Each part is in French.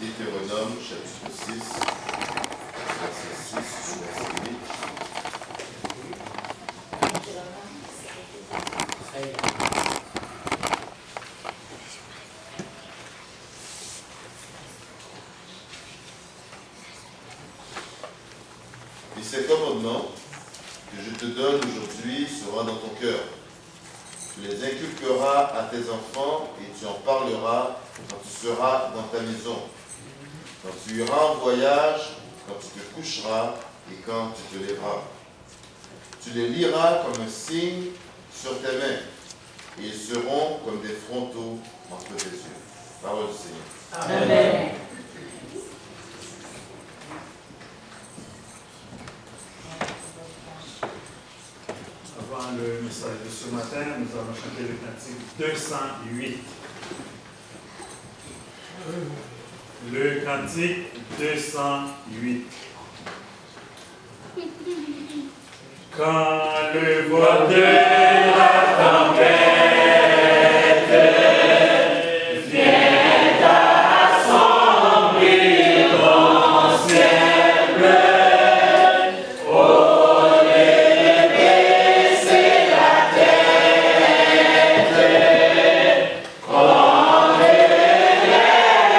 Deutéronome chapitre 6, verset 6 au verset 8. Et ces commandements que je te donne aujourd'hui seront dans ton cœur. Tu les inculqueras à tes enfants et tu en parleras quand tu seras dans ta maison, quand tu iras en voyage, quand tu te coucheras et quand tu te lèveras. Tu les liras comme un signe sur tes mains et ils seront comme des frontaux entre tes yeux. Parole du Seigneur. Amen. Avant le message de ce matin, nous allons chanter le cantique 208. Le cantique 208. Quand le vent de la tempête vient assombrir ton ciel bleu, au lieu de baisser la tête, quand les bienfaits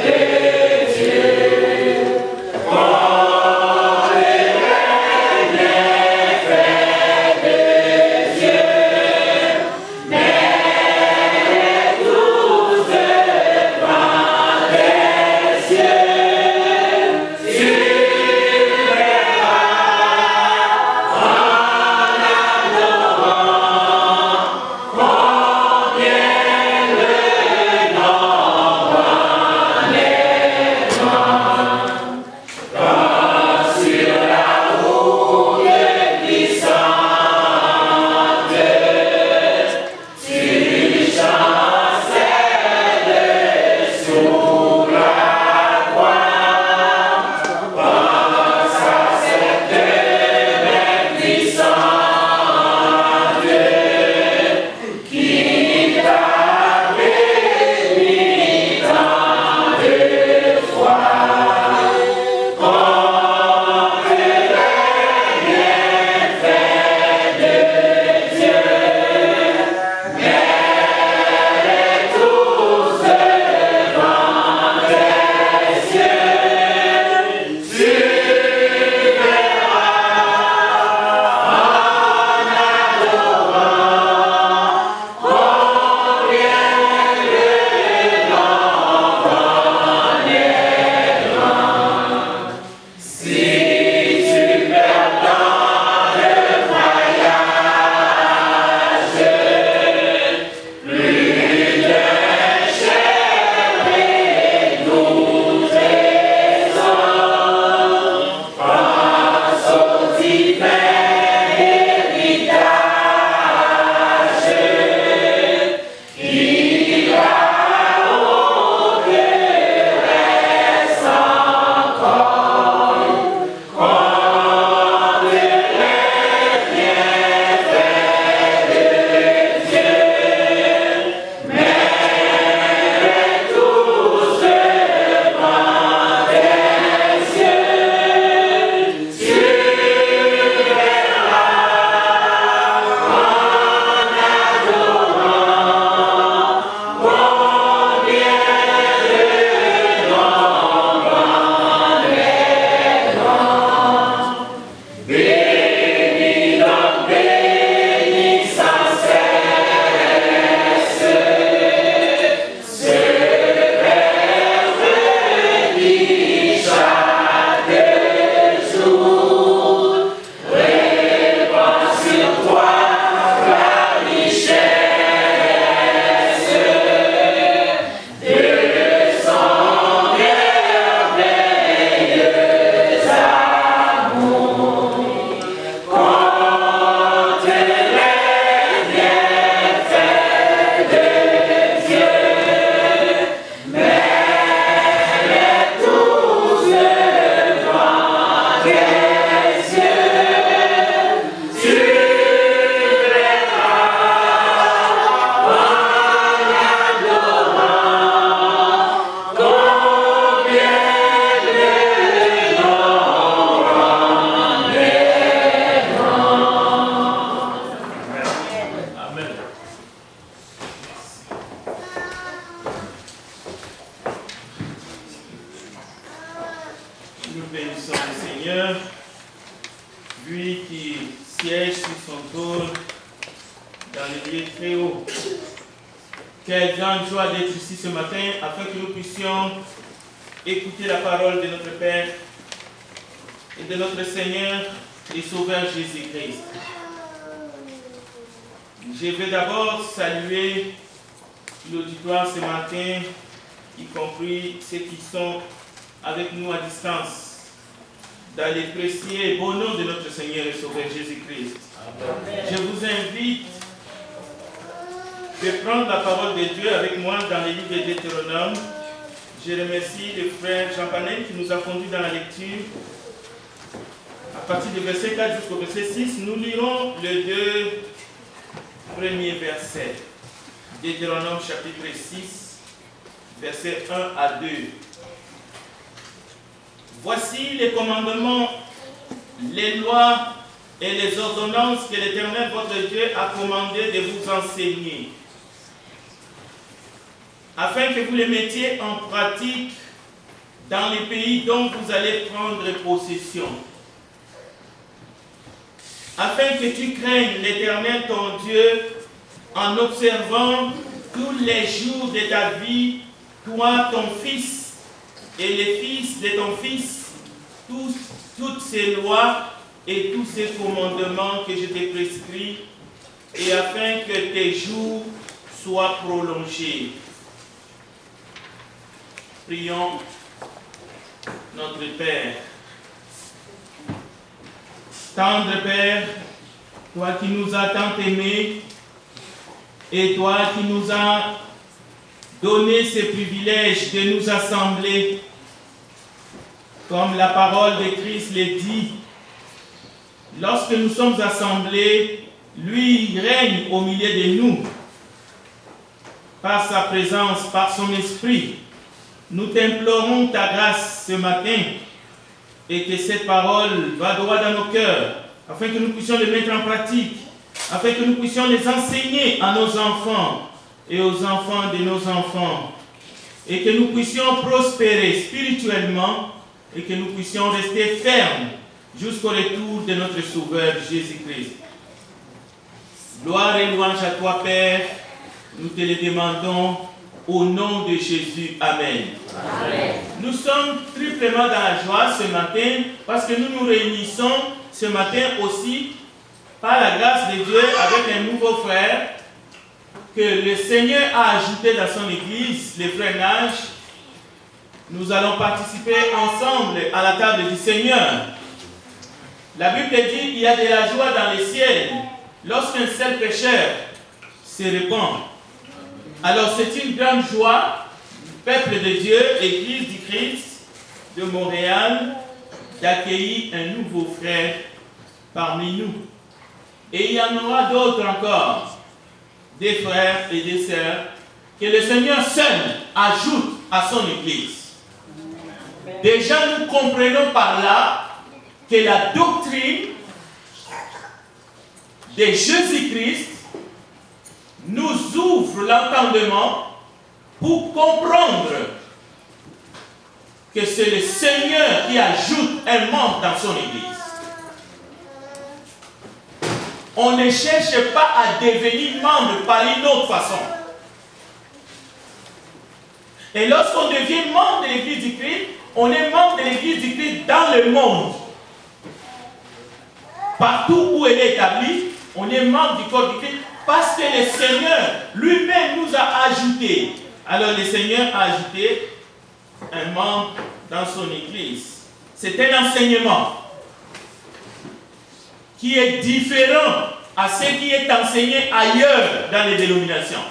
de Dieu, quand les bienfaits de Seigneur, lui qui siège sur son trône dans les lieux très hauts. Quelle grande joie d'être ici ce matin afin que nous puissions écouter la parole de notre Père et de notre Seigneur et Sauveur Jésus-Christ. Je vais d'abord saluer l'auditoire ce matin, y compris ceux qui sont avec nous à distance, dans les précieux et beaux noms de notre Seigneur et Sauveur Jésus-Christ. Je vous invite de prendre la parole de Dieu avec moi dans les livres de Deutéronome. Je remercie le frère Jean Panel qui nous a conduits dans la lecture. À partir du verset 4 jusqu'au verset 6, nous lirons les deux premiers versets. Deutéronome chapitre 6, versets 1 à 2. Voici les commandements, les lois et les ordonnances que l'Éternel votre Dieu a commandé de vous enseigner, afin que vous les mettiez en pratique dans les pays dont vous allez prendre possession, afin que tu craignes l'Éternel ton Dieu en observant tous les jours de ta vie, toi, ton fils, et les fils de ton fils, toutes ces lois et tous ces commandements que je t'ai prescrits, et afin que tes jours soient prolongés. Prions notre Père. Tendre Père, toi qui nous as tant aimés, et toi qui nous as donné ce privilège de nous assembler, comme la parole de Christ le dit, lorsque nous sommes assemblés, lui règne au milieu de nous, par sa présence, par son esprit. Nous t'implorons ta grâce ce matin, et que cette parole va droit dans nos cœurs, afin que nous puissions les mettre en pratique, afin que nous puissions les enseigner à nos enfants et aux enfants de nos enfants, et que nous puissions prospérer spirituellement, et que nous puissions rester fermes jusqu'au retour de notre Sauveur Jésus-Christ. Gloire et louange à toi, Père, nous te le demandons au nom de Jésus. Amen. Amen. Nous sommes triplement dans la joie ce matin, parce que nous nous réunissons ce matin aussi, par la grâce de Dieu, avec un nouveau frère que le Seigneur a ajouté dans son église, le frère Nage. Nous allons participer ensemble à la table du Seigneur. La Bible dit qu'il y a de la joie dans les ciels lorsqu'un seul pécheur se répand. Alors c'est une grande joie, peuple de Dieu, Église du Christ de Montréal, d'accueillir un nouveau frère parmi nous. Et il y en aura d'autres encore, des frères et des sœurs, que le Seigneur seul ajoute à son Église. Déjà, nous comprenons par là que la doctrine de Jésus-Christ nous ouvre l'entendement pour comprendre que c'est le Seigneur qui ajoute un membre dans son Église. On ne cherche pas à devenir membre par une autre façon. Et lorsqu'on devient membre de l'Église du Christ, on est membre de l'Église du Christ dans le monde. Partout où elle est établie, on est membre du corps du Christ parce que le Seigneur lui-même nous a ajoutés. Alors le Seigneur a ajouté un membre dans son Église. C'est un enseignement qui est différent à ce qui est enseigné ailleurs dans les dénominations,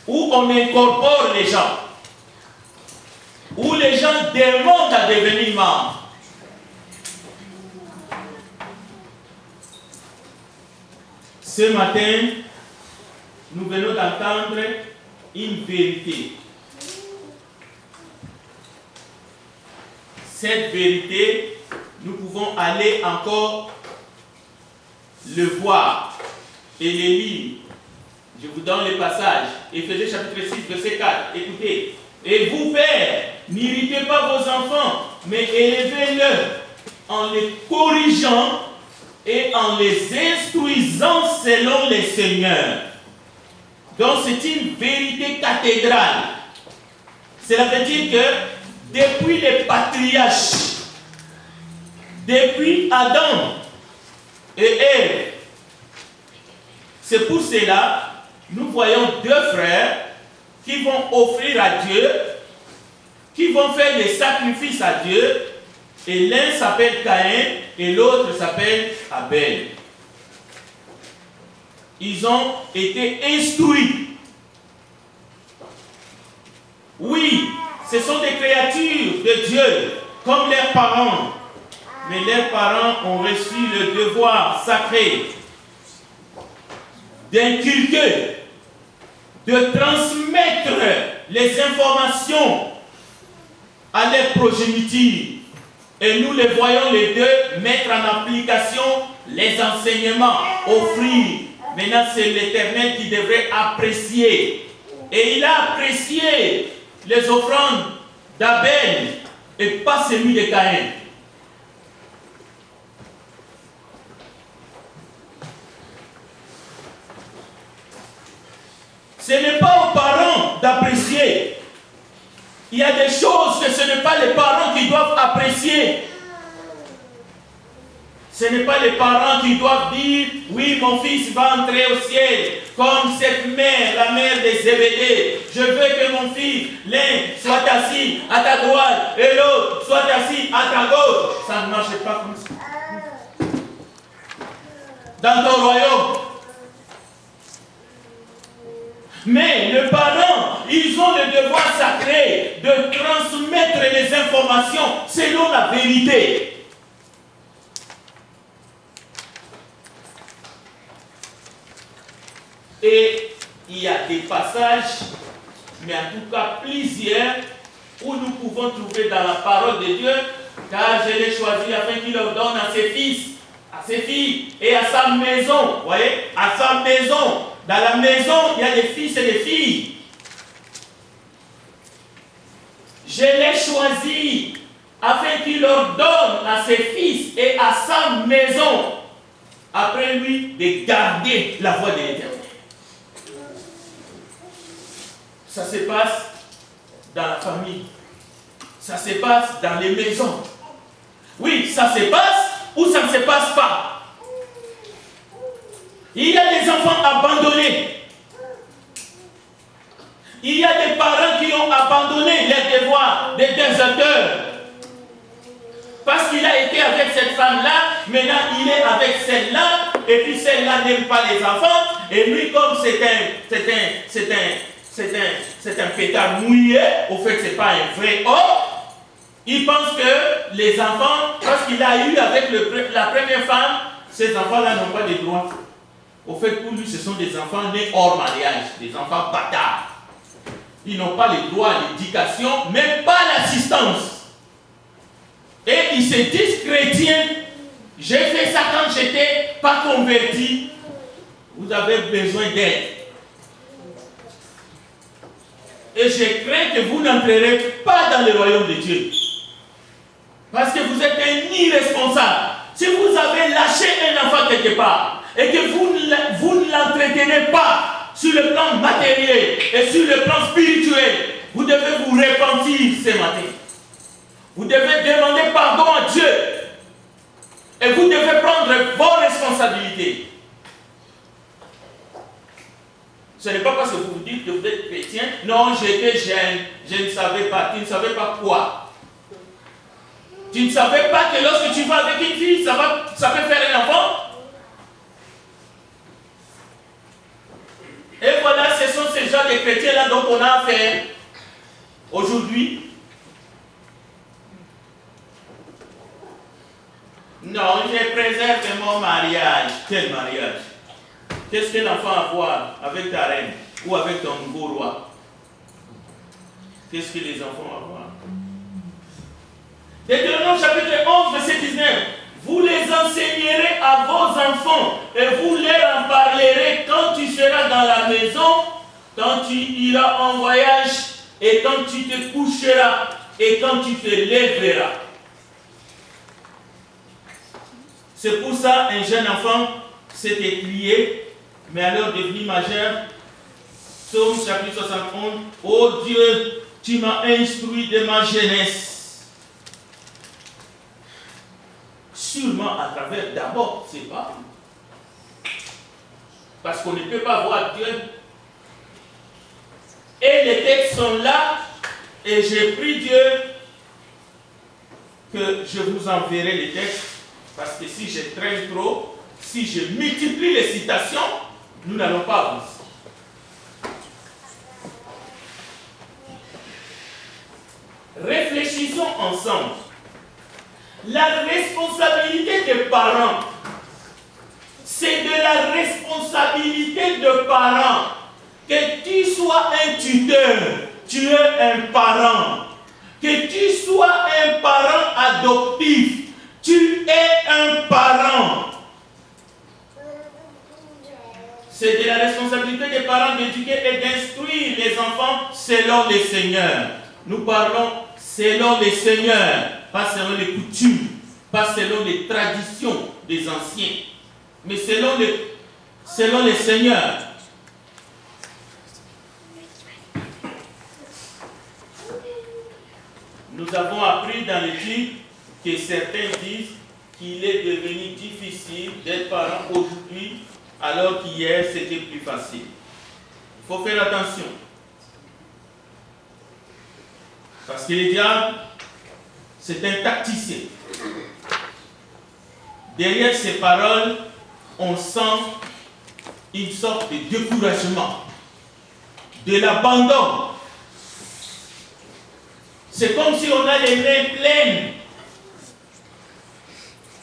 où on incorpore les gens, où les gens demandent à devenir membres. Ce matin, nous venons d'entendre une vérité. Cette vérité, nous pouvons aller encore le voir et le lire. Je vous donne le passage. Éphésiens chapitre 6, verset 4. Écoutez. Et vous, pères, n'irritez pas vos enfants, mais élevez-les en les corrigeant et en les instruisant selon les seigneurs. Donc c'est une vérité cathédrale. Cela veut dire que depuis les patriarches, depuis Adam et Ève, c'est pour cela nous voyons deux frères qui vont offrir à Dieu, qui vont faire des sacrifices à Dieu, et l'un s'appelle Caïn et l'autre s'appelle Abel. Ils ont été instruits. Oui, ce sont des créatures de Dieu, comme leurs parents. Mais leurs parents ont reçu le devoir sacré d'inculquer, de transmettre les informations à leur progéniture. Et nous les voyons les deux mettre en application les enseignements, offrir. Maintenant, c'est l'Éternel qui devrait apprécier. Et il a apprécié les offrandes d'Abel et pas celui de Caïn. Ce n'est pas aux parents d'apprécier. Il y a des choses que ce n'est pas les parents qui doivent apprécier. Ce n'est pas les parents qui doivent dire, oui, mon fils va entrer au ciel, comme cette mère, la mère de Zébédée. Je veux que mon fils, l'un soit assis à ta droite et l'autre soit assis à ta gauche. Ça ne marche pas comme ça. Dans ton royaume. Mais les parents, ils ont le devoir sacré de transmettre les informations selon la vérité. Et il y a des passages, mais en tout cas plusieurs, où nous pouvons trouver dans la parole de Dieu, car je l'ai choisi afin qu'il ordonne à ses fils, à ses filles et à sa maison. Vous voyez, à sa maison. Dans la maison, il y a des fils et des filles. Je l'ai choisi afin qu'il ordonne à ses fils et à sa maison, après lui, de garder la voie de l'Éternel. Ça se passe dans la famille. Ça se passe dans les maisons. Oui, ça se passe ou ça ne se passe pas. Il y a des enfants abandonnés. Il y a des parents qui ont abandonné les devoirs des déserteurs. Parce qu'il a été avec cette femme-là, maintenant il est avec celle-là, et puis celle-là n'aime pas les enfants, et lui comme c'est un pétard mouillé, au fait c'est pas un vrai homme, il pense que les enfants, parce qu'il a eu avec la première femme, ces enfants-là n'ont pas de droits. Au fait, pour lui, ce sont des enfants nés hors mariage, des enfants bâtards. Ils n'ont pas les droits à l'éducation, même pas l'assistance. Et ils se disent chrétiens. J'ai fait ça quand j'étais pas converti. Vous avez besoin d'aide. Et je crains que vous n'entrerez pas dans le royaume de Dieu. Parce que vous êtes un irresponsable. Si vous avez lâché un enfant quelque part, et que vous ne l'entretenez pas sur le plan matériel et sur le plan spirituel, vous devez vous repentir ce matin. Vous devez demander pardon à Dieu. Et vous devez prendre vos responsabilités. Ce n'est pas parce que vous vous dites que vous êtes chrétien. Non, j'étais jeune, je ne savais pas. Tu ne savais pas quoi? Tu ne savais pas que lorsque tu vas avec une fille, ça peut faire un enfant? Et voilà, ce sont ces gens de chrétiens-là dont on a affaire aujourd'hui. Non, je préserve mon mariage. Quel mariage? Qu'est-ce que l'enfant a à voir avec ta reine ou avec ton nouveau roi? Qu'est-ce que les enfants ont à voir? Deutéronome chapitre 11, verset 19. Vous les enseignerez à vos enfants et vous leur en parlerez quand tu seras dans la maison, quand tu iras en voyage et quand tu te coucheras et quand tu te lèveras. C'est pour ça un jeune enfant s'est écrié, mais alors devenu majeur, Psaume chapitre 71, ô Dieu, tu m'as instruit de ma jeunesse. Sûrement à travers d'abord ses parents. Parce qu'on ne peut pas voir Dieu. Et les textes sont là, et j'ai pris Dieu que je vous enverrai les textes, parce que si je traîne trop, si je multiplie les citations, nous n'allons pas avancer. Réfléchissons ensemble. La responsabilité des parents, c'est de la responsabilité de parents. Que tu sois un tuteur, tu es un parent. Que tu sois un parent adoptif, tu es un parent. C'est de la responsabilité des parents d'éduquer et d'instruire les enfants selon le Seigneur. Nous parlons selon le Seigneur, pas selon les coutumes, pas selon les traditions des anciens, mais selon le Seigneur. Nous avons appris dans l'étude que certains disent qu'il est devenu difficile d'être parent aujourd'hui, alors qu'hier c'était plus facile. Il faut faire attention. Parce que le diable, c'est un tacticien. Derrière ces paroles, on sent une sorte de découragement, de l'abandon. C'est comme si on a les mains pleines.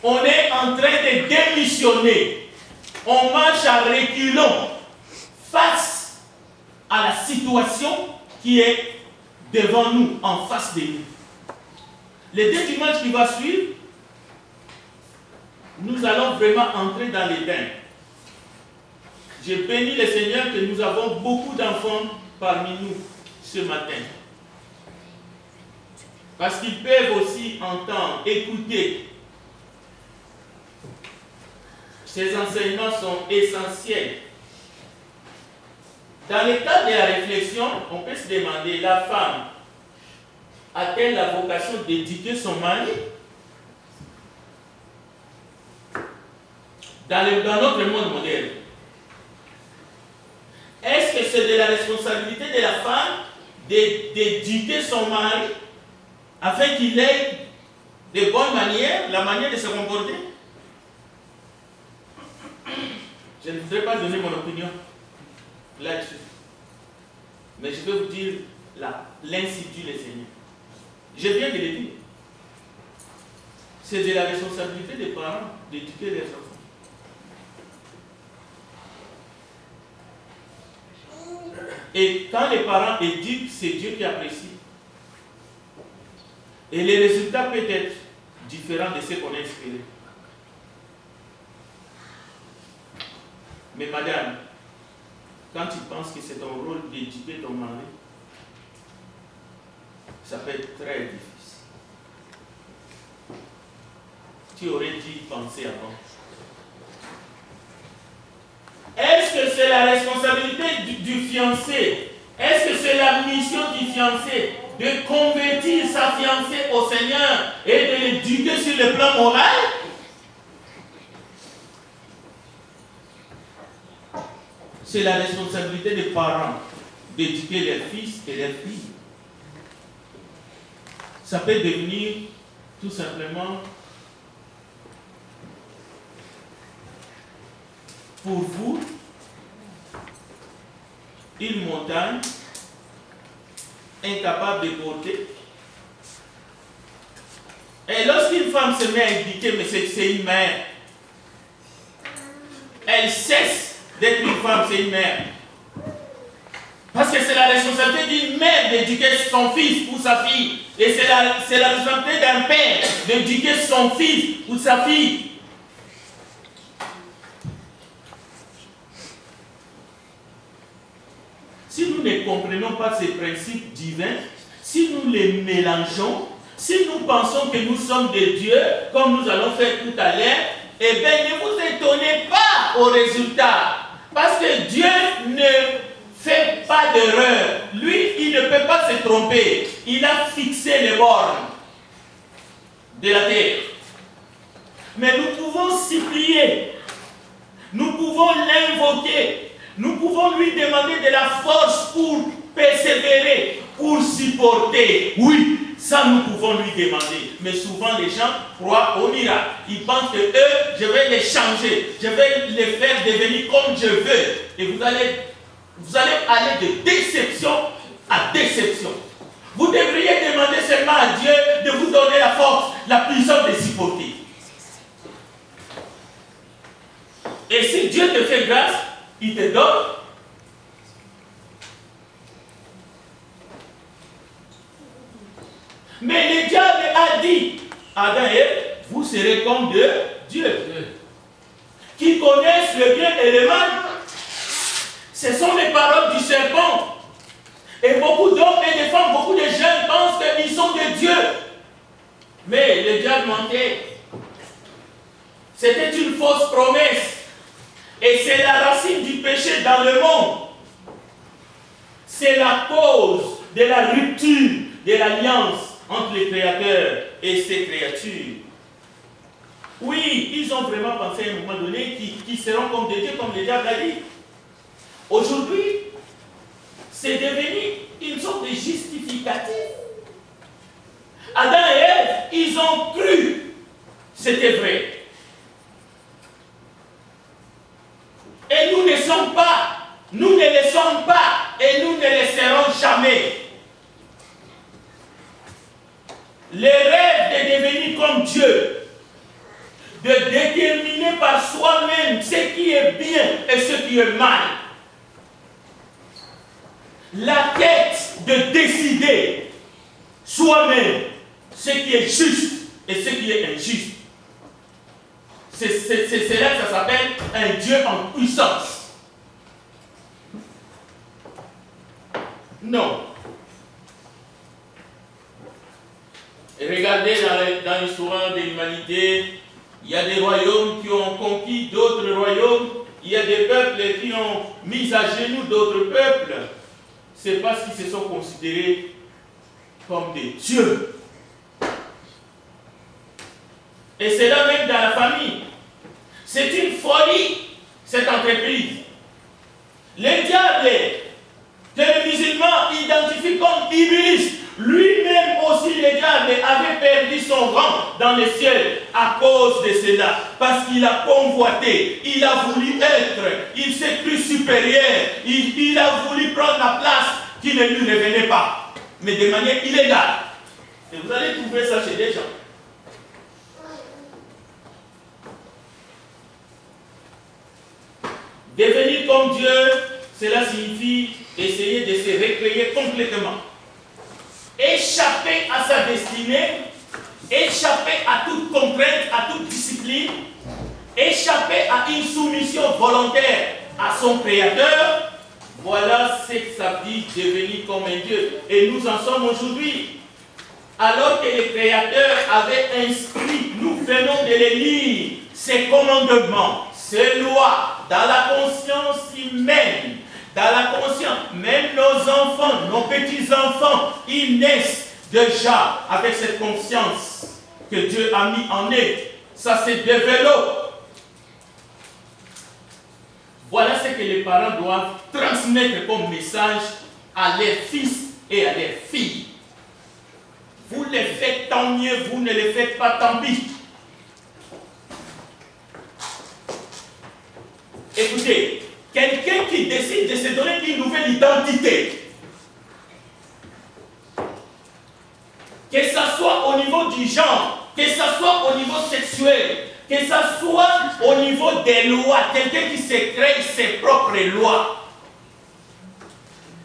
On est en train de démissionner. On marche à reculons face à la situation qui est devant nous, en face de nous. Les 2 dimanches qui vont suivre, nous allons vraiment entrer dans les bains. Je bénis le Seigneur que nous avons beaucoup d'enfants parmi nous ce matin. Parce qu'ils peuvent aussi entendre, écouter. Ces enseignements sont essentiels. Dans le cadre de la réflexion, on peut se demander, la femme a-t-elle la vocation d'éduquer son mari? Dans notre monde moderne, est-ce que c'est de la responsabilité de la femme d'éduquer son mari afin qu'il ait de bonnes manières, la manière de se comporter? Je ne voudrais pas donner mon opinion là-dessus. Mais je vais vous dire l'institut du Seigneur. Je viens de le dire. C'est de la responsabilité des parents d'éduquer les enfants. Et quand les parents éduquent, c'est Dieu qui apprécie. Et les résultats peuvent être différents de ce qu'on a espéré. Mais madame, quand tu penses que c'est ton rôle d'éduquer ton mari, ça peut être très difficile. Tu aurais dû penser avant. Est-ce que c'est la responsabilité du fiancé? Est-ce que c'est la mission du fiancé de convertir sa fiancée au Seigneur et de l'éduquer sur le plan moral? C'est la responsabilité des parents d'éduquer leurs fils et leurs filles. Ça peut devenir tout simplement pour vous une montagne incapable de porter. Et lorsqu'une femme se met à éduquer, mais c'est une mère, elle cesse d'être une femme, c'est une mère. Parce que c'est la responsabilité d'une mère d'éduquer son fils ou sa fille. Et c'est la responsabilité d'un père d'éduquer son fils ou sa fille. Si nous ne comprenons pas ces principes divins, si nous les mélangeons, si nous pensons que nous sommes des dieux, comme nous allons faire tout à l'heure, eh bien, ne vous étonnez pas au résultat. Parce que Dieu ne fait pas d'erreur. Lui, il ne peut pas se tromper. Il a fixé les bornes de la terre. Mais nous pouvons supplier. Nous pouvons l'invoquer. Nous pouvons lui demander de la force pour persévérer, pour supporter. Oui, ça nous pouvons lui demander. Mais souvent les gens croient au miracle. Ils pensent que eux, je vais les changer. Je vais les faire devenir comme je veux. Et vous allez aller de déception à déception. Vous devriez demander seulement à Dieu de vous donner la force, la puissance de supporter. Et si Dieu te fait grâce, il te donne. Mais le diable a dit à Adam et Ève, vous serez comme de Dieu, qui connaissent le bien et le mal. Ce sont les paroles du serpent. Et beaucoup d'hommes et de femmes, beaucoup de jeunes pensent qu'ils sont des dieux. Mais le diable mentait. C'était une fausse promesse. Et c'est la racine du péché dans le monde. C'est la cause de la rupture de l'alliance entre les créateurs et ces créatures. Oui, ils ont vraiment pensé à un moment donné qu'ils seront comme des dieux, comme le diable a dit. Aujourd'hui, c'est devenu une sorte de justificatif. Adam et Ève, ils ont cru. C'était vrai. Et nous ne le sommes pas. Nous ne le sommes pas. Et nous ne le serons jamais. Le rêve de devenir comme Dieu, de déterminer par soi-même ce qui est bien et ce qui est mal. La quête de décider soi-même ce qui est juste et ce qui est injuste. C'est là que ça s'appelle un Dieu en puissance. Non. Et regardez dans l'histoire de l'humanité, il y a des royaumes qui ont conquis d'autres royaumes, il y a des peuples qui ont mis à genoux d'autres peuples. C'est parce qu'ils se sont considérés comme des dieux. Et c'est là même dans la famille. C'est une folie, cette entreprise. Le diable, que les musulmans identifient comme iblis, lui-même aussi, le diable avait perdu son rang dans le ciel à cause de cela. Parce qu'il a convoité, il a voulu être, il s'est cru supérieur, il a voulu prendre la place qui ne lui revenait pas. Mais de manière illégale. Et vous allez trouver ça chez des gens. Devenir comme Dieu, cela signifie essayer de se recréer complètement. Échapper à sa destinée, échapper à toute contrainte, à toute discipline, échapper à une soumission volontaire à son Créateur. Voilà ce que ça dit devenir comme un Dieu. Et nous en sommes aujourd'hui. Alors que le Créateur avait inscrit, nous venons de les lire, ses commandements, ses lois, dans la conscience humaine, dans la conscience, même nos enfants, nos petits-enfants, ils naissent déjà avec cette conscience que Dieu a mis en eux. Ça se développe. Voilà ce que les parents doivent transmettre comme message à leurs fils et à leurs filles. Vous les faites tant mieux, vous ne les faites pas tant pis. Écoutez, quelqu'un qui décide de se donner une nouvelle identité, que ce soit au niveau du genre, que ce soit au niveau sexuel, que ce soit au niveau des lois, quelqu'un qui se crée ses propres lois,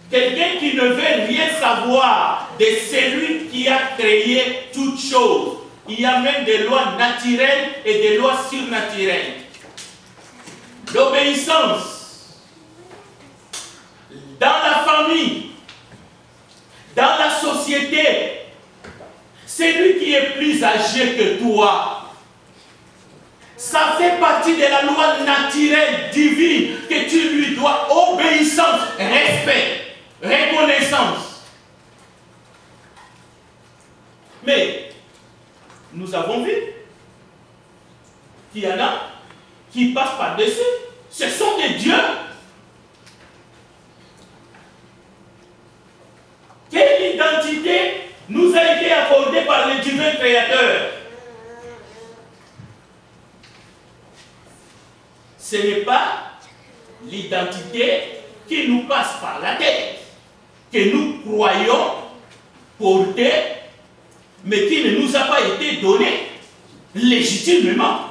quelqu'un qui ne veut rien savoir de celui qui a créé toutes choses. Il y a même des lois naturelles et des lois surnaturelles. L'obéissance dans la famille, dans la société, celui qui est plus âgé que toi, Ça fait partie de la loi naturelle divine que tu lui dois obéissance, respect, reconnaissance. Mais nous avons vu qu'il y en a qui passent par-dessus. Ce sont des dieux. Quelle identité nous a été accordée par le divin créateur? Ce n'est pas l'identité qui nous passe par la tête, que nous croyons porter, mais qui ne nous a pas été donnée légitimement.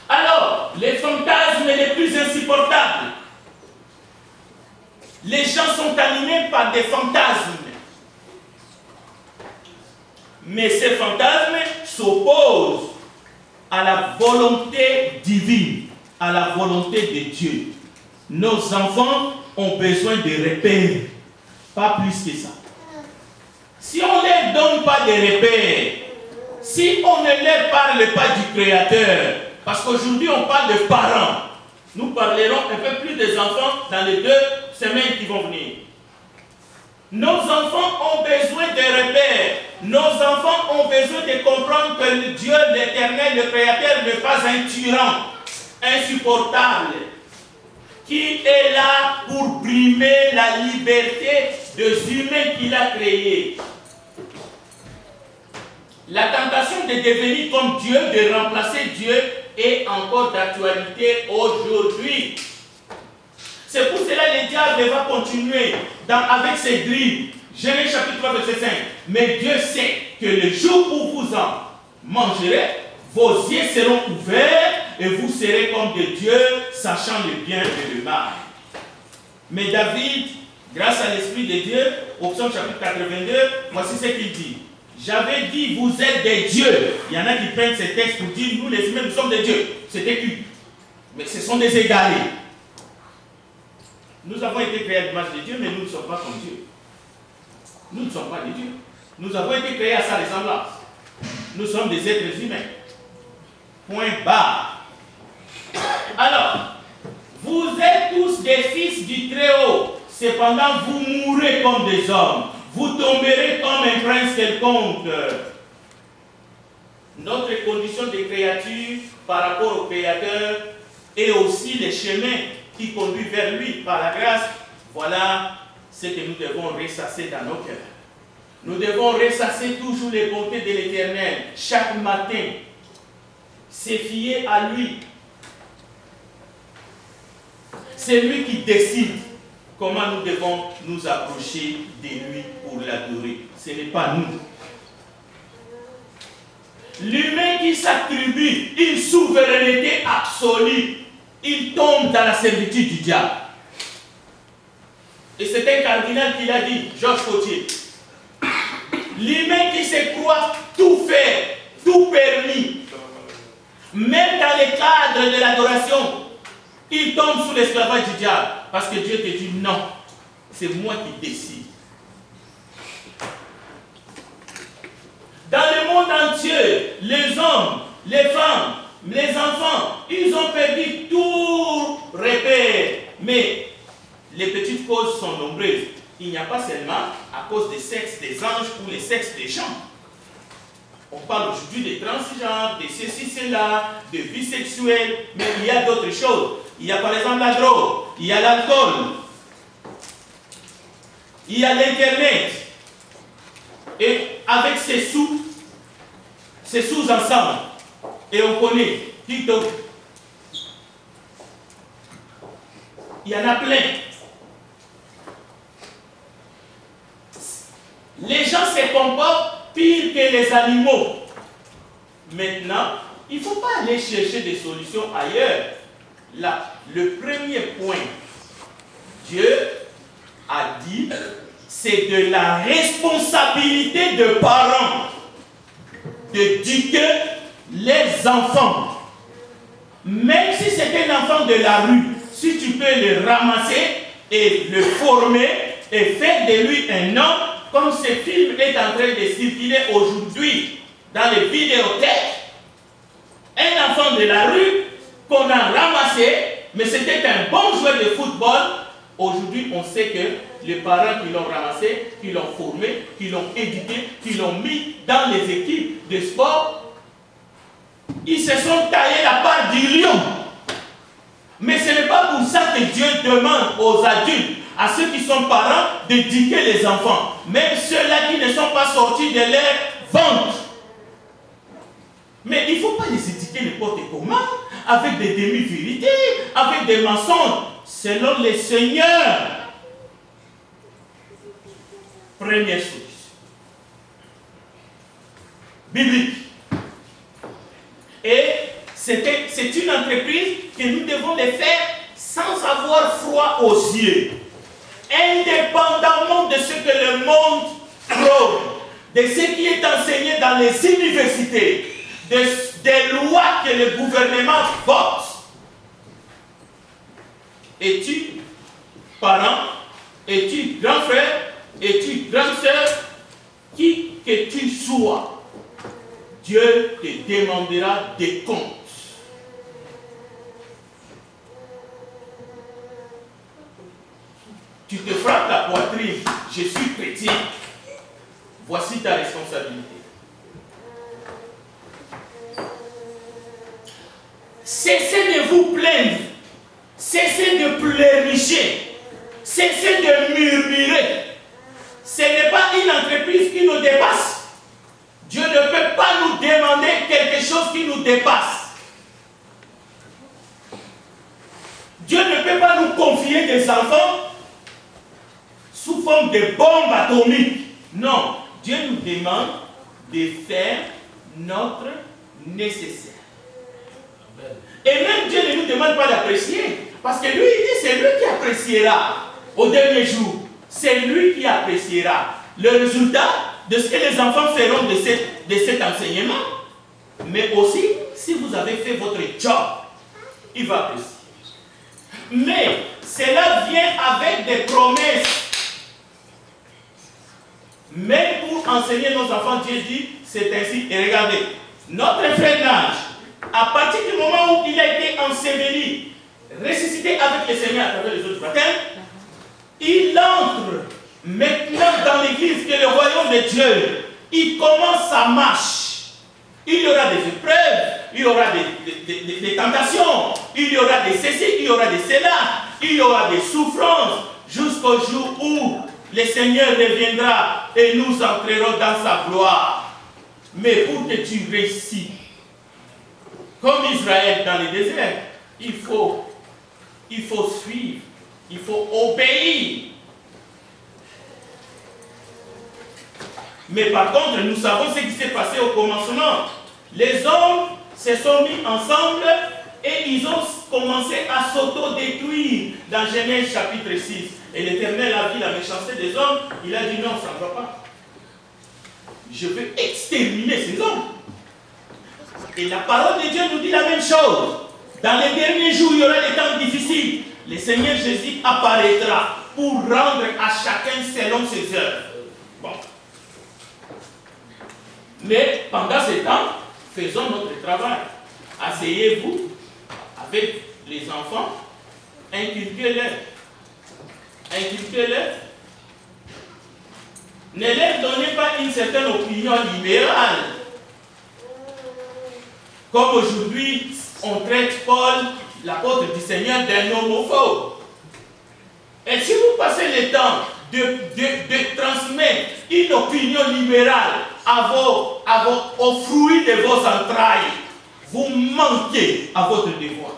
Alors, les fantasmes les plus insupportables. Les gens sont animés par des fantasmes. Mais ces fantasmes s'opposent à la volonté divine, à la volonté de Dieu. Nos enfants ont besoin de repères, pas plus que ça. Si on ne leur donne pas de repères, si on ne leur parle pas du Créateur, parce qu'aujourd'hui on parle de parents, nous parlerons un peu plus des enfants dans les 2 semaines qui vont venir. Nos enfants ont besoin de repères. Nos enfants ont besoin de comprendre que le Dieu, l'Éternel, le Créateur n'est pas un tyran, insupportable, qui est là pour brimer la liberté des humains qu'il a créés. La tentation de devenir comme Dieu, de remplacer Dieu, est encore d'actualité aujourd'hui. C'est pour cela que le diable va continuer avec ses drilles. Genèse chapitre 3, verset 5. Mais Dieu sait que le jour où vous en mangerez, vos yeux seront ouverts et vous serez comme des dieux, sachant le bien et le mal. Mais David, grâce à l'Esprit de Dieu, au psaume chapitre 82, voici ce qu'il dit. J'avais dit, vous êtes des dieux. Il y en a qui prennent ces textes pour dire, nous les humains, nous sommes des dieux. C'est écrit. Mais ce sont des égarés. Nous avons été créés à l'image de Dieu, mais nous ne sommes pas comme Dieu. Nous ne sommes pas des dieux. Nous avons été créés à sa ressemblance. Nous sommes des êtres humains. Point barre. Alors, vous êtes tous des fils du Très-Haut. Cependant, vous mourrez comme des hommes. Vous tomberez comme un prince quelconque. Notre condition de créature par rapport au Créateur et aussi les chemins qui conduisent vers lui par la grâce, voilà ce que nous devons ressasser dans nos cœurs. Nous devons ressasser toujours les bontés de l'Éternel chaque matin. Se fier à lui. C'est lui qui décide comment nous devons nous approcher de lui pour l'adorer. Ce n'est pas nous. L'humain qui s'attribue une souveraineté absolue, il tombe dans la servitude du diable. Et c'est un cardinal qui l'a dit, Georges Cotier. L'humain qui se croit tout faire, tout permis, même dans les cadres de l'adoration, il tombe sous l'esclavage du diable. Parce que Dieu te dit non, c'est moi qui décide. Dans le monde entier, les hommes, les femmes, les enfants, ils ont perdu tout repère. Mais les petites causes sont nombreuses. Il n'y a pas seulement à cause des sexes des anges ou les sexes des gens. On parle aujourd'hui des transgenres, de ceci, cela, de bisexuels, mais il y a d'autres choses. Il y a par exemple la drogue, il y a l'alcool, il y a l'internet. Et avec ces sous-ensembles, et on connaît TikTok, il y en a plein. Les gens se comportent pire que les animaux. Maintenant, il ne faut pas aller chercher des solutions ailleurs. Là, le premier point, Dieu a dit, c'est de la responsabilité de parents d'éduquer les enfants. Même si c'est un enfant de la rue, si tu peux le ramasser et le former et faire de lui un homme, comme ce film est en train de circuler aujourd'hui dans les vidéothèques, un enfant de la rue qu'on a ramassé, mais c'était un bon joueur de football. Aujourd'hui, on sait que les parents qui l'ont ramassé, qui l'ont formé, qui l'ont éduqué, qui l'ont mis dans les équipes de sport, ils se sont taillés la part du lion. Mais ce n'est pas pour ça que Dieu demande aux adultes, à ceux qui sont parents, d'éduquer les enfants. Même ceux-là qui ne sont pas sortis de leur ventre. Mais il ne faut pas les éduquer n'importe comment, avec des demi-vérités, avec des mensonges, selon le Seigneur. Première chose. Biblique. Et c'est une entreprise que nous devons le faire sans avoir froid aux yeux. Indépendamment de ce que le monde prône, de ce qui est enseigné dans les universités, des lois que le gouvernement vote. Es-tu parent, es-tu grand frère, es-tu grande sœur, qui que tu sois, Dieu te demandera des comptes. Tu te frappes la poitrine, je suis chrétien. Voici ta responsabilité. Cessez de vous plaindre, cessez de pleurnicher, cessez de murmurer. Ce n'est pas une entreprise qui nous dépasse. Dieu ne peut pas nous demander quelque chose qui nous dépasse. Dieu ne peut pas nous confier des enfants sous forme de bombes atomiques. Non, Dieu nous demande de faire notre nécessaire. Et même Dieu ne nous demande pas d'apprécier. Parce que lui, il dit, c'est lui qui appréciera au dernier jour. C'est lui qui appréciera le résultat de ce que les enfants feront de cet enseignement. Mais aussi, si vous avez fait votre job, il va apprécier. Mais cela vient avec des promesses. Même pour enseigner nos enfants, Dieu dit, c'est ainsi. Et regardez, notre frère d'âge, à partir du moment où il a été enseveli, ressuscité avec le Seigneur à travers les autres baptêmes, il entre maintenant dans l'église, qui est le royaume de Dieu. Il commence sa marche. Il y aura des épreuves, il y aura des tentations, il y aura des ceci, il y aura des cela, il y aura des souffrances, jusqu'au jour où le Seigneur reviendra et nous entrerons dans sa gloire. Mais pour que tu réussis, comme Israël dans le désert, il faut suivre, il faut obéir. Mais par contre, nous savons ce qui s'est passé au commencement. Les hommes se sont mis ensemble et ils ont commencé à s'auto-détruire dans Genèse chapitre 6. Et l'Éternel a vu la méchanceté des hommes, il a dit non, ça ne va pas. Je vais exterminer ces hommes. Et la parole de Dieu nous dit la même chose. Dans les derniers jours, il y aura des temps difficiles. Le Seigneur Jésus apparaîtra pour rendre à chacun selon ses œuvres. Bon. Mais pendant ce temps, faisons notre travail. Asseyez-vous avec les enfants, inculquez-leur. Inculquez-leur. Ne leur donnez pas une certaine opinion libérale. Comme aujourd'hui, on traite Paul, l'apôtre du Seigneur, d'un homophobe. Et si vous passez le temps de transmettre une opinion libérale aux fruits de vos entrailles, vous manquez à votre devoir.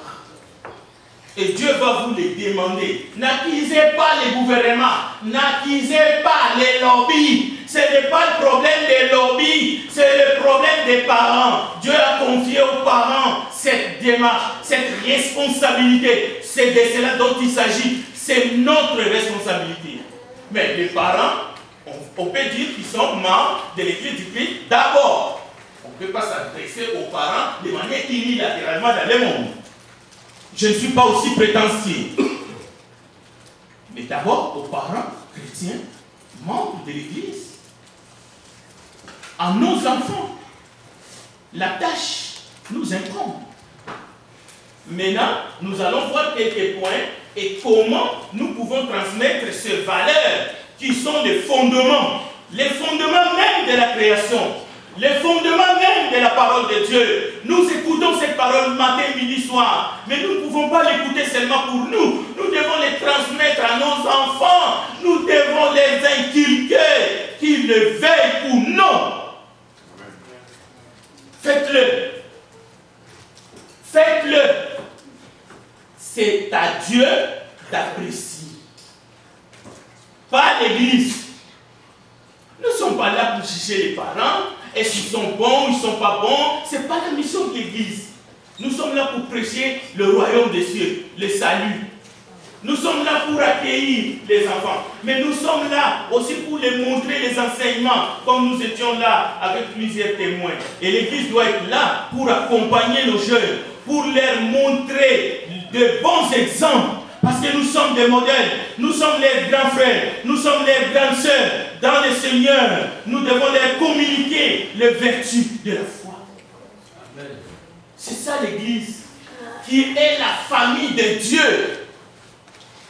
Et Dieu va vous les demander. N'accusez pas les gouvernements, n'accusez pas les lobbies. Ce n'est pas le problème des lobbies, c'est le problème des parents. Dieu a confié aux parents cette démarche, cette responsabilité. C'est de cela dont il s'agit. C'est notre responsabilité. Mais les parents, on peut dire qu'ils sont membres de l'Église du Christ d'abord. On ne peut pas s'adresser aux parents de manière unilatéralement dans le monde. Je ne suis pas aussi prétentieux. Mais d'abord aux parents chrétiens, membres de l'Église, à nos enfants. La tâche nous incombe. Maintenant, nous allons voir quelques points et comment nous pouvons transmettre ces valeurs qui sont les fondements même de la création, les fondements même de la parole de Dieu. Nous écoutons cette parole matin, midi, soir, mais nous ne pouvons pas l'écouter seulement pour nous. Nous devons les transmettre à nos enfants. Nous devons les inculquer, qu'ils le veuillent ou non. Faites-le. Faites-le. C'est à Dieu d'apprécier. Pas l'Église. Nous ne sommes pas là pour juger les parents. Est-ce qu'ils sont bons ou ils ne sont pas bons? Ce n'est pas la mission de l'Église. Nous sommes là pour prêcher le royaume des cieux, le salut. Nous sommes là pour accueillir les enfants. Mais nous sommes là aussi pour les montrer les enseignements, comme nous étions là avec plusieurs témoins. Et l'Église doit être là pour accompagner nos jeunes, pour leur montrer de bons exemples. Parce que nous sommes des modèles, nous sommes leurs grands frères, nous sommes leurs grandes sœurs dans le Seigneur. Nous devons leur communiquer les vertus de la foi. C'est ça l'Église, qui est la famille de Dieu.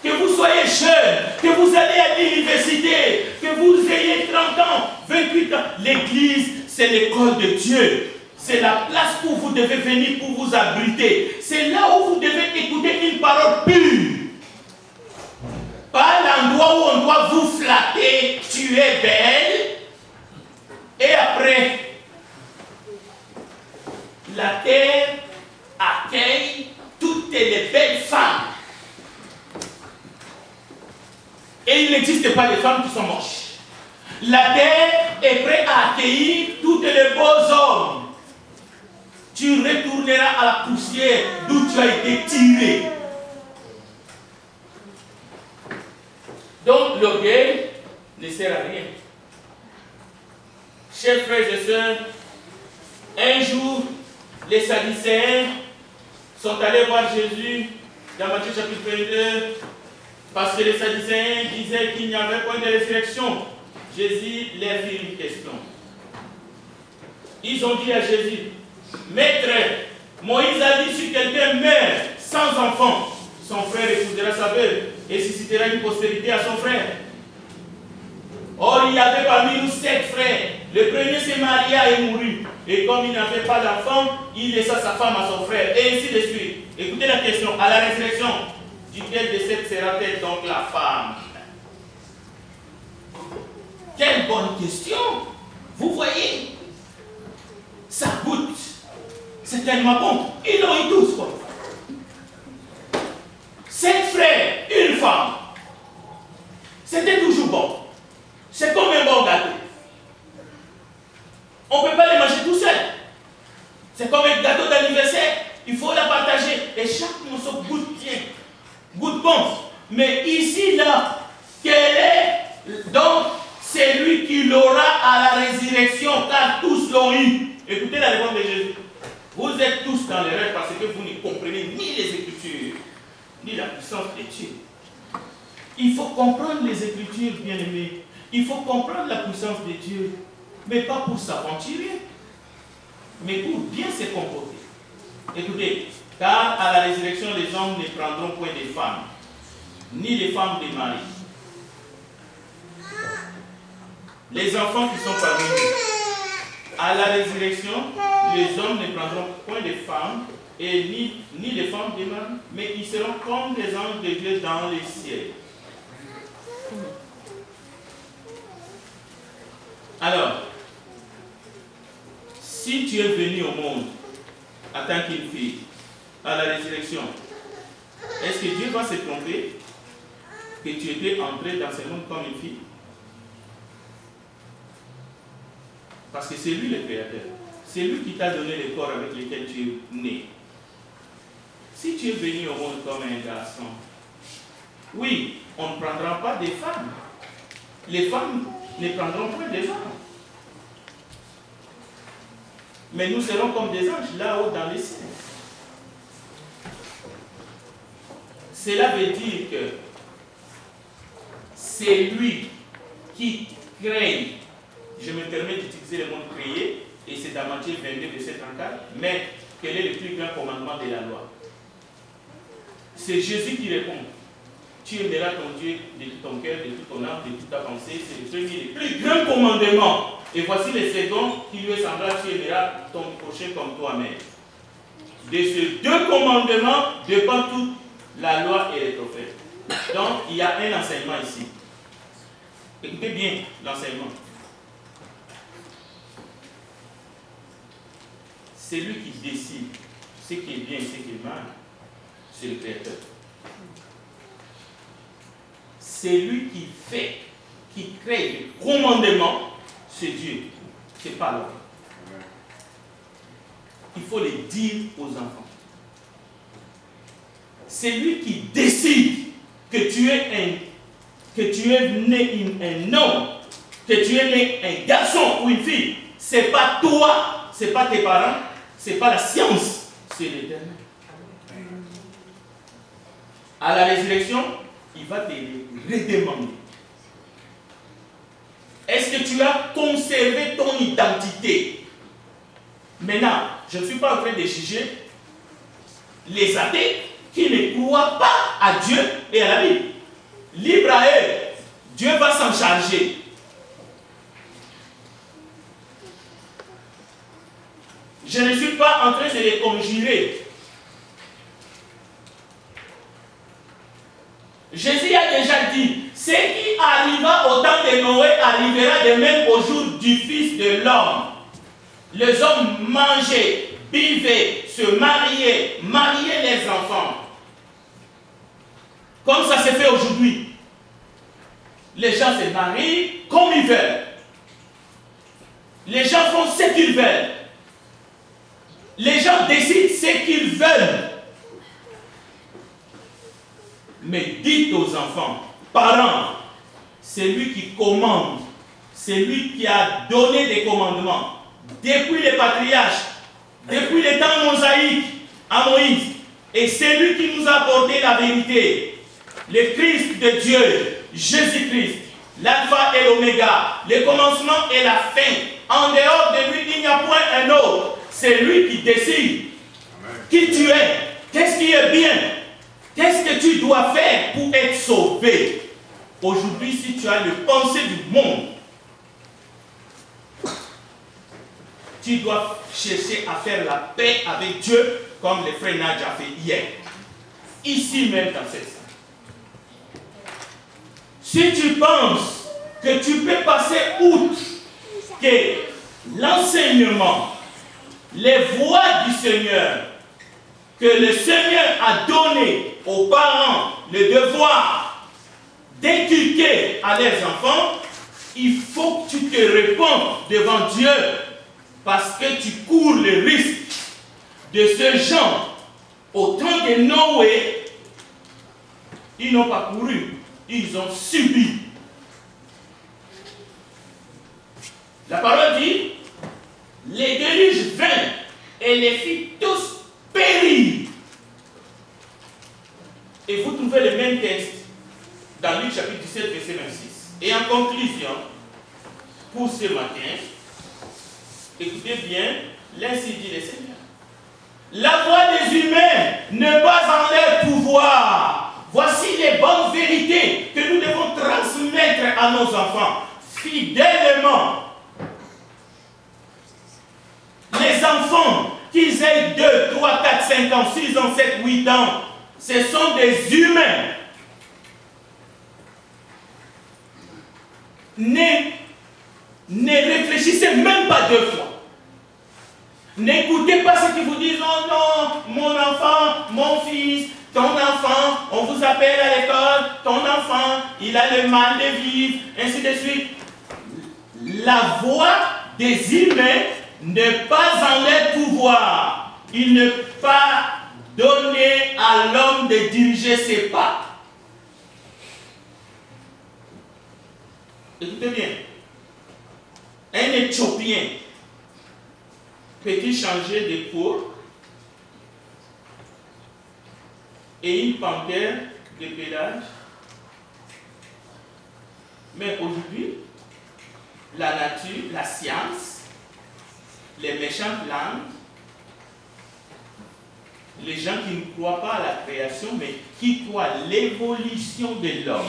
Que vous soyez jeune, que vous allez à l'université, que vous ayez 30 ans, 28 ans, l'Église, c'est l'école de Dieu. C'est la place où vous devez venir pour vous abriter. C'est là où vous devez écouter une parole pure. Pas l'endroit où on doit vous flatter, tu es belle. Et après, la terre accueille toutes les belles femmes. Et il n'existe pas de femmes qui sont moches. La terre est prête à accueillir tous les beaux hommes. Tu retourneras à la poussière d'où tu as été tiré. Donc l'orgueil ne sert à rien. Chers frères et sœurs, un jour, les Sadducéens sont allés voir Jésus dans Matthieu chapitre 22, parce que les Sadducéens disaient qu'il n'y avait pas de résurrection. Jésus leur fit une question. Ils ont dit à Jésus, Maître, Moïse a dit si quelqu'un meurt sans enfant, son frère épousera sa veuve et suscitera une postérité à son frère. Or, il y avait parmi nous 7 frères. Le premier s'est marié et mourut. Et comme il n'avait pas d'enfant, il laissa sa femme à son frère. Et ainsi de suite. Écoutez la question. À la résurrection, duquel de 7 sera-t-elle donc la femme? Quelle bonne question! Vous voyez? Ça goûte. C'est tellement bon. Ils l'ont eu tous, quoi. 7 frères, une femme. C'était toujours bon. C'est comme un bon gâteau. On ne peut pas les manger tout seul. C'est comme un gâteau d'anniversaire. Il faut la partager. Et chaque morceau goûte bien. Goûte bon. Mais ici, là, quel est donc celui qui l'aura à la résurrection, car tous l'ont eu? Écoutez la réponse de Jésus. Vous êtes tous dans l'erreur parce que vous ne comprenez ni les Écritures, ni la puissance de Dieu. Il faut comprendre les Écritures, bien-aimés. Il faut comprendre la puissance de Dieu. Mais pas pour s'aventurer, mais pour bien se comporter. Écoutez, car à la résurrection, les hommes ne prendront point des femmes, ni les femmes des maris. Les enfants qui sont parmi nous, à la résurrection, les hommes ne prendront point de femmes, et ni les femmes des maris, mais ils seront comme les anges de Dieu dans les cieux. Alors, si tu es venu au monde en tant qu'une fille, à la résurrection, est-ce que Dieu va se tromper que tu étais entré dans ce monde comme une fille? Parce que c'est lui le Créateur. C'est lui qui t'a donné le corps avec lequel tu es né. Si tu es venu au monde comme un garçon, oui, on ne prendra pas des femmes. Les femmes ne prendront point des hommes. Mais nous serons comme des anges là-haut dans les cieux. Cela veut dire que c'est lui qui crée, je me permets d'utiliser le mot créer, et c'est dans Matthieu 22, verset 34, mais quel est le plus grand commandement de la loi? C'est Jésus qui répond. Tu aimeras ton Dieu de tout ton cœur, de toute ton âme, de toute ta pensée. C'est le premier, le plus grand commandement. Et voici le second qui lui est semblable, tu aimeras ton prochain comme toi-même. De ces deux commandements dépend toute la loi et les prophètes. Donc, il y a un enseignement ici. Écoutez bien l'enseignement. C'est lui qui décide ce qui est bien et ce qui est mal. C'est le Créateur. C'est lui qui fait, qui crée le commandement, c'est Dieu. Ce n'est pas l'homme. Il faut le dire aux enfants. C'est lui qui décide que tu es né un homme, que tu es né un garçon ou une fille. Ce n'est pas toi, ce n'est pas tes parents, ce n'est pas la science, c'est l'Éternel. À la résurrection, il va te redemander. Est-ce que tu as conservé ton identité? Maintenant, je ne suis pas en train de juger les athées qui ne croient pas à Dieu et à la Bible. Libre à eux, Dieu va s'en charger. Je ne suis pas en train de les conjurer. Jésus a déjà dit, ce qui arriva au temps de Noé arrivera de même au jour du Fils de l'homme. Les hommes mangeaient, buvaient, se mariaient les enfants. Comme ça se fait aujourd'hui. Les gens se marient comme ils veulent. Les gens font ce qu'ils veulent. Les gens décident ce qu'ils veulent. Mais dites aux enfants, parents, c'est lui qui commande, c'est lui qui a donné des commandements. Depuis les patriarches, depuis les temps mosaïques à Moïse, et c'est lui qui nous a apporté la vérité. Le Christ de Dieu, Jésus-Christ, l'alpha et l'oméga, le commencement et la fin. En dehors de lui, il n'y a point un autre. C'est lui qui décide. Amen. Qui tu es, qu'est-ce qui est bien, qu'est-ce que tu dois faire pour être sauvé. Aujourd'hui, si tu as le pensée du monde, tu dois chercher à faire la paix avec Dieu, comme le frère Nadja a fait hier. Ici même dans cette salle. Si tu penses que tu peux passer outre que l'enseignement, les voies du Seigneur, que le Seigneur a donné aux parents le devoir d'inculquer à leurs enfants, il faut que tu te répondes devant Dieu parce que tu cours le risque de ce genre. Au temps de Noé, ils n'ont pas couru, ils ont subi. La parole dit, les déluges vinrent et les fit tous périr. Et vous trouvez le même texte dans Luc chapitre 17, verset 26. Et en conclusion, pour ce matin, écoutez bien, l'ainsi dit le Seigneur. La voix des humains n'est pas en leur pouvoir. Voici les bonnes vérités que nous devons transmettre à nos enfants fidèlement. Les enfants, qu'ils aient 2, 3, 4, 5 ans, 6 ans, 7, 8 ans, ce sont des humains. Ne réfléchissez même pas 2 fois. N'écoutez pas ceux qui vous disent, oh non, mon enfant, mon fils, ton enfant, on vous appelle à l'école, ton enfant, il a le mal de vivre, ainsi de suite. La voix des humains n'est pas en leur pouvoir. Il n'est pas donné à l'homme de diriger ses pas. Écoutez bien. Un Éthiopien peut-il changer de peau et une panthère de pelage? Mais aujourd'hui, la nature, la science, les méchantes langues, les gens qui ne croient pas à la création, mais qui croient à l'évolution de l'homme,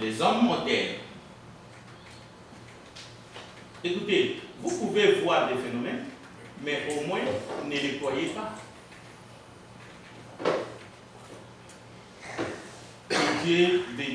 les hommes modernes. Écoutez, vous pouvez voir des phénomènes, mais au moins, ne les croyez pas. Que Dieu bénisse.